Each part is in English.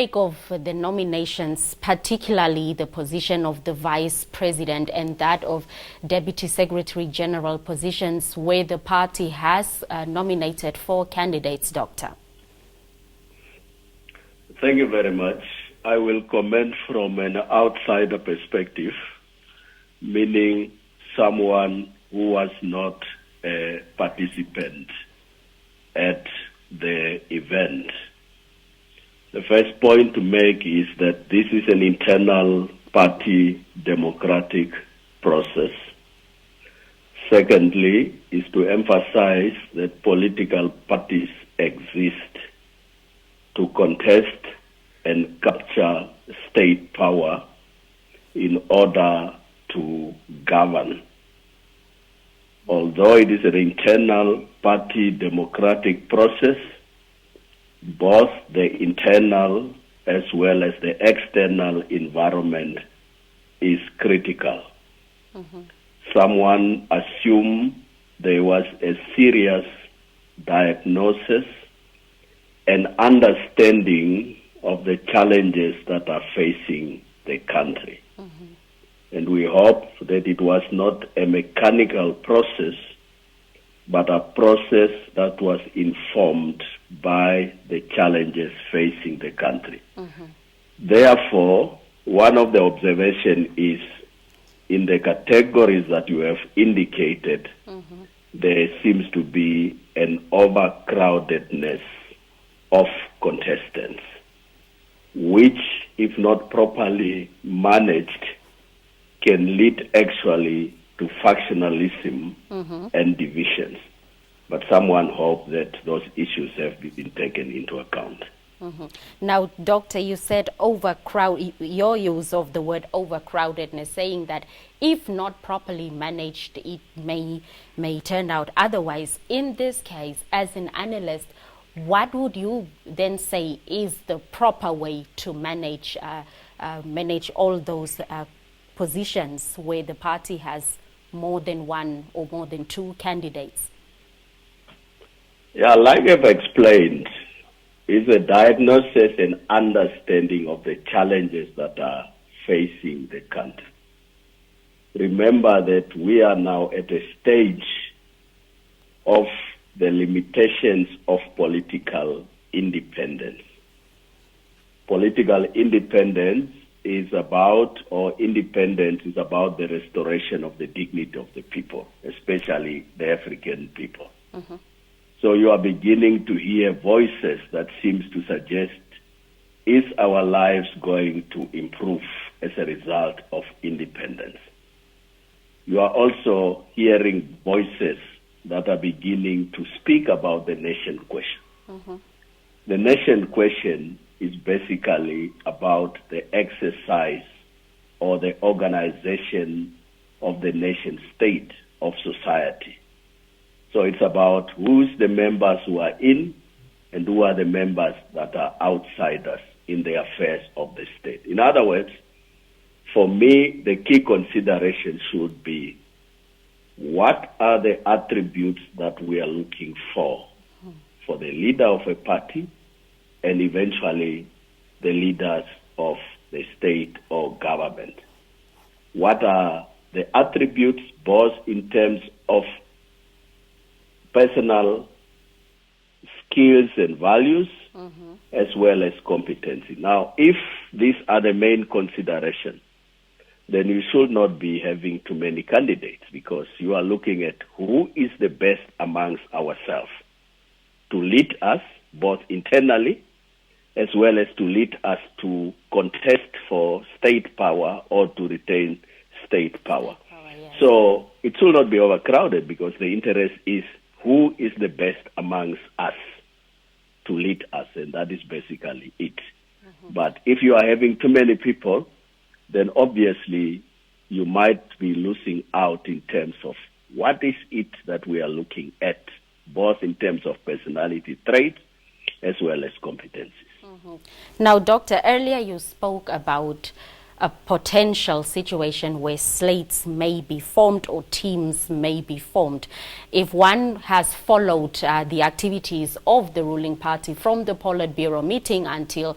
sake of the nominations, particularly the position of the Vice President and that of Deputy Secretary General positions where the party has nominated 4 candidates, Doctor? Thank you very much. I will comment from an outsider perspective, meaning someone who was not a participant at the event. The first point to make is that this is an internal party democratic process. Secondly, is to emphasize that political parties exist to contest and capture state power in order to govern. Although it is an internal party democratic process, both the internal as well as the external environment is critical. Someone assumed there was a serious diagnosis and understanding of the challenges that are facing the country. And we hope that it was not a mechanical process, but a process that was informed by the challenges facing the country. Therefore, one of the observations is in the categories that you have indicated, there seems to be an overcrowdedness of contestants, which, if not properly managed, can lead actually to factionalism and divisions. But someone hopes that those issues have been taken into account. Now, Doctor, you said your use of the word overcrowdedness, saying that if not properly managed, it may turn out otherwise. In this case, as an analyst, what would you then say is the proper way to manage all those positions where the party has more than 1 or more than 2 candidates? Yeah, like I've explained, is a diagnosis and understanding of the challenges that are facing the country. Remember that we are now at a stage of the limitations of political independence. Political independence is about, or independence is about the restoration of the dignity of the people, especially the African people. So you are beginning to hear voices that seems to suggest, is our lives going to improve as a result of independence? You are also hearing voices that are beginning to speak about the nation question. The nation question is basically about the exercise or the organization of the nation state of society. So it's about who's the members who are in and who are the members that are outsiders in the affairs of the state. In other words, for me, the key consideration should be what are the attributes that we are looking for the leader of a party and eventually the leaders of the state or government. What are the attributes both in terms of personal skills and values as well as competency? Now, if these are the main considerations, then you should not be having too many candidates because you are looking at who is the best amongst ourselves to lead us both internally as well as to lead us to contest for state power or to retain state power. So it should not be overcrowded because the interest is who is the best amongst us to lead us, and that is basically it. But if you are having too many people, then obviously you might be losing out in terms of what is it that we are looking at, both in terms of personality traits as well as competencies. Now, Doctor, earlier you spoke about a potential situation where slates may be formed or teams may be formed. If one has followed the activities of the ruling party from the Politburo meeting until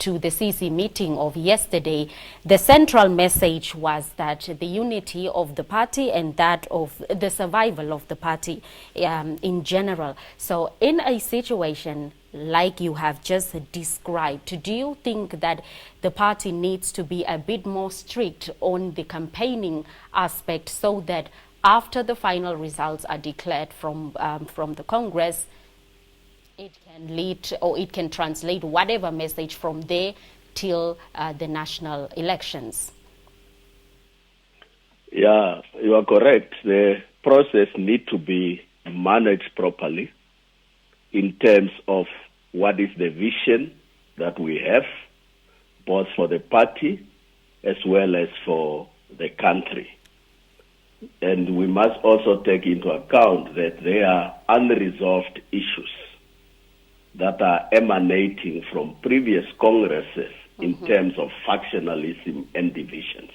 to the CC meeting of yesterday, the central message was that the unity of the party and that of the survival of the party in general. So in a situation like you have just described, do you think that the party needs to be a bit more strict on the campaigning aspect so that after the final results are declared from the Congress, it can lead or it can translate whatever message from there till the national elections? Yeah, you are correct. The process needs to be managed properly in terms of what is the vision that we have, both for the party as well as for the country. And we must also take into account that there are unresolved issues that are emanating from previous congresses in terms of factionalism and divisions.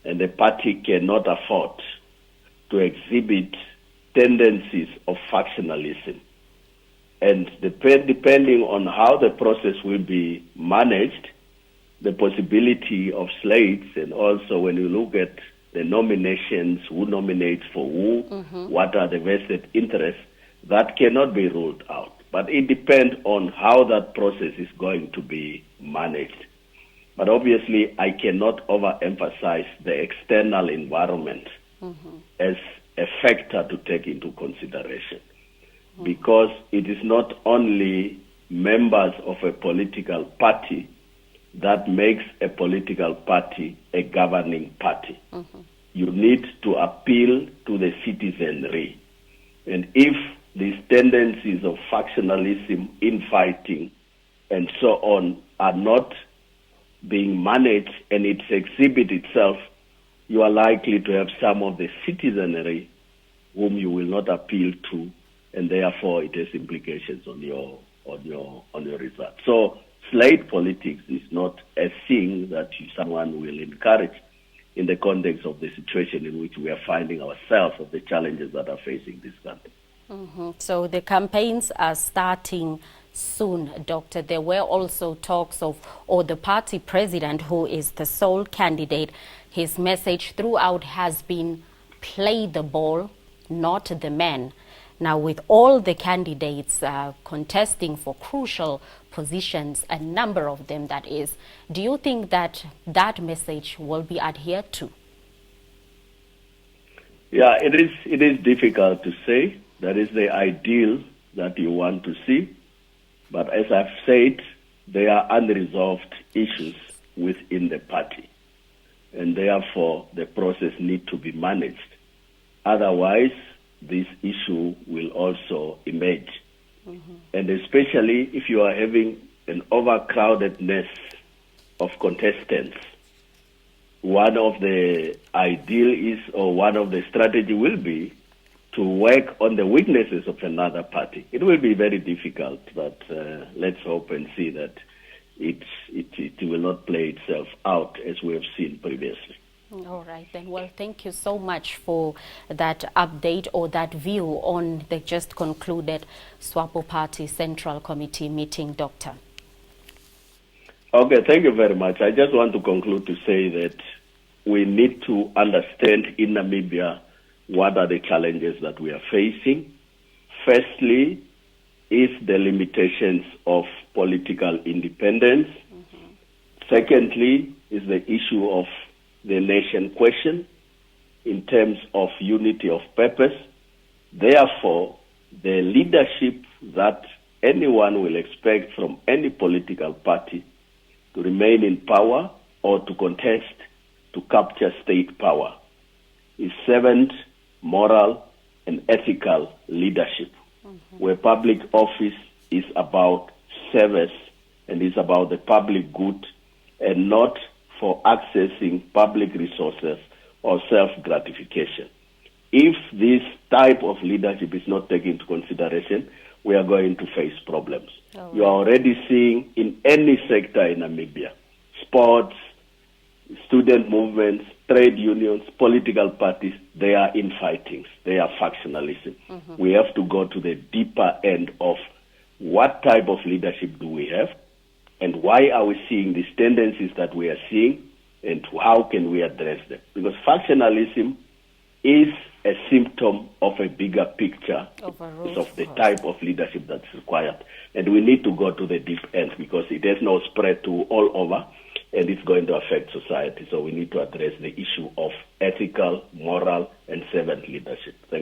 And the party cannot afford to exhibit tendencies of factionalism. And depending on how the process will be managed, the possibility of slates, and also when you look at the nominations, who nominates for who, what are the vested interests, that cannot be ruled out. But it depends on how that process is going to be managed. But obviously, I cannot overemphasize the external environment as a factor to take into consideration. Because it is not only members of a political party that makes a political party a governing party. You need to appeal to the citizenry. And if these tendencies of factionalism, infighting, and so on are not being managed and it exhibits itself, you are likely to have some of the citizenry whom you will not appeal to, and therefore it has implications on your result. So slate politics is not a thing that someone will encourage in the context of the situation in which we are finding ourselves, of the challenges that are facing this country. So the campaigns are starting soon, Doctor. There were also talks of, or the party president, who is the sole candidate, his message throughout has been play the ball, not the man. Now, with all the candidates contesting for crucial positions, a number of them that is, do you think that that message will be adhered to? Yeah, it is difficult to say. That is the ideal that you want to see. But as I've said, there are unresolved issues within the party. And therefore, the process needs to be managed. Otherwise, this issue will also emerge. And especially if you are having an overcrowdedness of contestants, one of the ideal is, or one of the strategy will be to work on the weaknesses of another party. It will be very difficult, but let's hope and see that it will not play itself out as we have seen previously. All right, then. Well, thank you so much for that update or that view on the just concluded Swapo Party Central Committee meeting, Doctor. Okay, thank you very much. I just want to conclude to say that we need to understand in Namibia what are the challenges that we are facing. Firstly, is the limitations of political independence. Secondly, is the issue of the nation question in terms of unity of purpose. Therefore, the leadership that anyone will expect from any political party to remain in power or to contest to capture state power is servant, moral, and ethical leadership, where public office is about service and is about the public good and not for accessing public resources or self-gratification. If this type of leadership is not taken into consideration, we are going to face problems. You are already seeing in any sector in Namibia, sports, student movements, trade unions, political parties, they are infightings. They are factionalism. We have to go to the deeper end of what type of leadership do we have, and why are we seeing these tendencies that we are seeing, and how can we address them? Because factionalism is a symptom of a bigger picture of the type of leadership that's required. And we need to go to the deep end, because it has no spread to all over, and it's going to affect society. So we need to address the issue of ethical, moral, and servant leadership. Thank you.